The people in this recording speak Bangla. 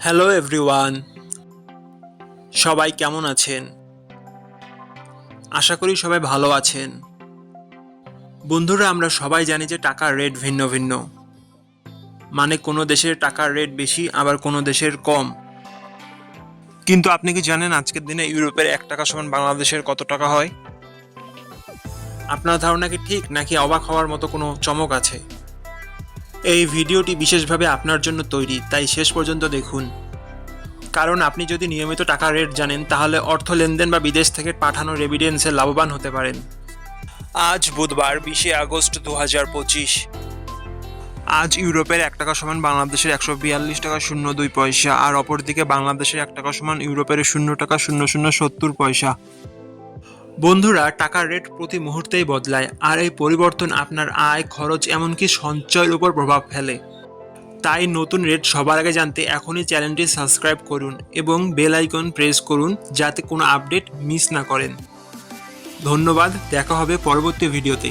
হ্যালো এভরিওয়ান, সবাই কেমন আছেন? আশা করি সবাই ভালো আছেন। বন্ধুরা, আমরা সবাই জানি যে টাকার রেট ভিন্ন ভিন্ন। মানে কোনো দেশের টাকার রেট বেশি, আবার কোনো দেশের কম। কিন্তু আপনি কি জানেন আজকের দিনে ইউরোপের 1 টাকা সমান বাংলাদেশের কত টাকা হয়? আপনার ধারণা কি ঠিক, নাকি অবাক হওয়ার মতো কোনো চমক আছে? এই ভিডিওটি বিশেষভাবে আপনার জন্য তৈরি, তাই শেষ পর্যন্ত দেখুন। কারণ আপনি যদি নিয়মিত টাকার রেট জানেন, তাহলে অর্থ লেনদেন বা বিদেশ থেকে পাঠানো রেমিটেন্সে লাভবান হতে পারেন। আজ বুধবার 20 আগস্ট 2025। আজ ইউরোপের 1 টাকা সমান বাংলাদেশের 142 টাকা 02 পয়সা, আর অপরদিকে বাংলাদেশের 1 টাকা সমান ইউরোপের 0 টাকা 0070 পয়সা। বন্ধুরা, টাকার রেট প্রতি মুহূর্তেই বদলায়, আর এই পরিবর্তন আপনার আয়, খরচ, এমনকি সঞ্চয়ের উপর প্রভাব ফেলে। তাই নতুন রেট সবার আগে জানতে এখনই চ্যানেলটি সাবস্ক্রাইব করুন এবং বেল আইকন প্রেস করুন, যাতে কোনো আপডেট মিস না করেন। ধন্যবাদ, দেখা হবে পরবর্তী ভিডিওতে।